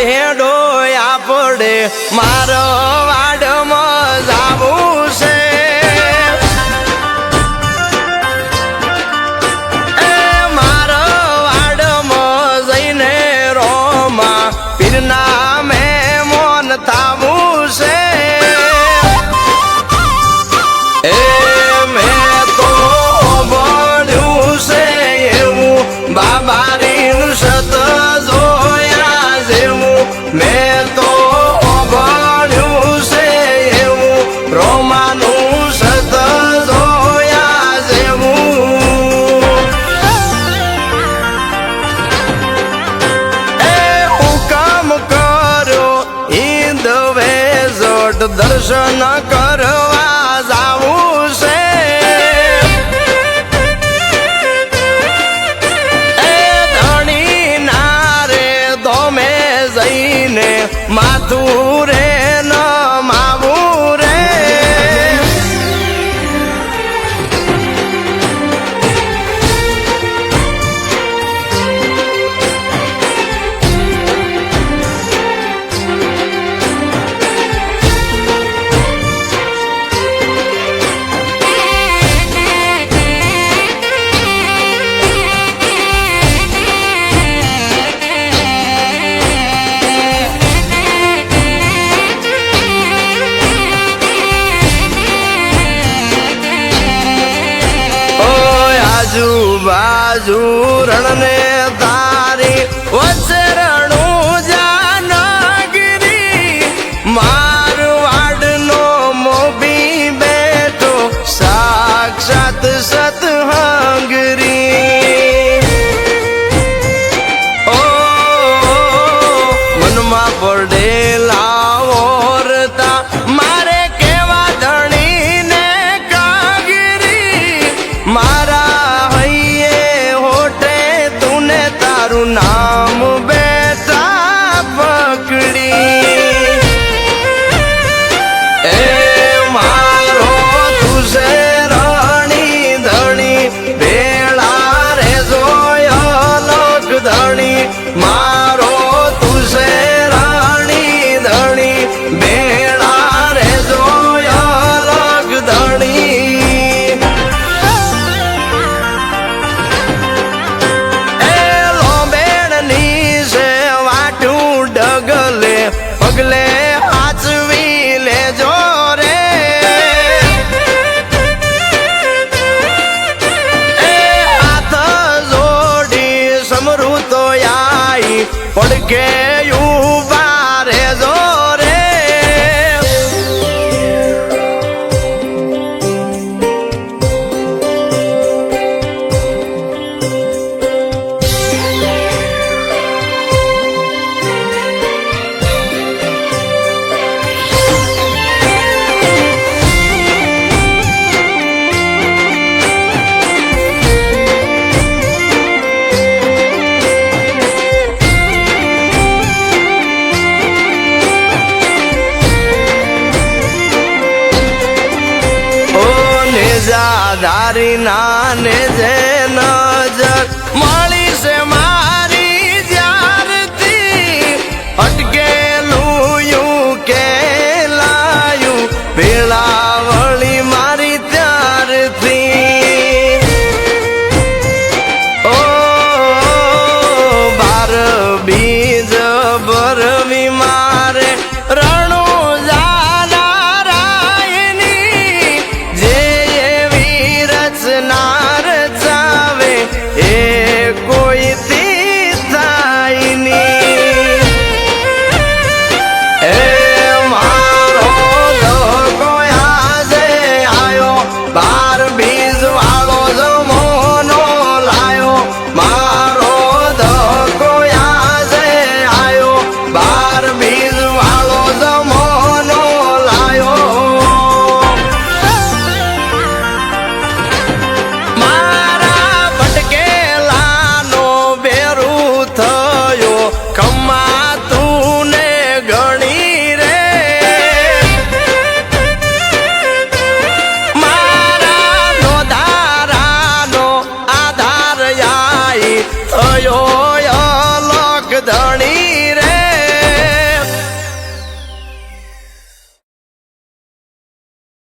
હેડો આપડે મારો વાડમાં જાવું છે એ મારો વાડમાં જઈને રોમા પીરના મેમોન થાવું છે એ મેં તો ભણ્યું છે એવું બાબારીનું સત જોયા જેવું મેં તો ભણ્યું છે એવું રોમાનું સત જોયા જેવું એ હુકમ કર્યો ઈંદવે જોટ દર્શન કરવા જાવું છે એ ધણી નારે દોમે જઈને માથું રે ન માવું રે આજુબાજુ રણને તારી વચ્ચે રણું જાનગીરી મારવાડનો મોભી બેઠો સાક્ષાત સતહંગરી ઓ મનમાં પડેલા ઓરતા મારે કેવા ધણીને કાગીરી મારા તારું નામ બેટા પકડી એ મારો તુસે રાણી ધણી ભેળા રે જોયો લોક ધણી મારો તુસે રાણી ધણી ભેળા રે જોયો લોક ધણી પગલે હાચવી લેજો રે એ હાથ જોડી સમૃતો આઈ પડકે ઉભા રેજો રે ધારી નાને જે નજર મળી છે મારી જ્યારથી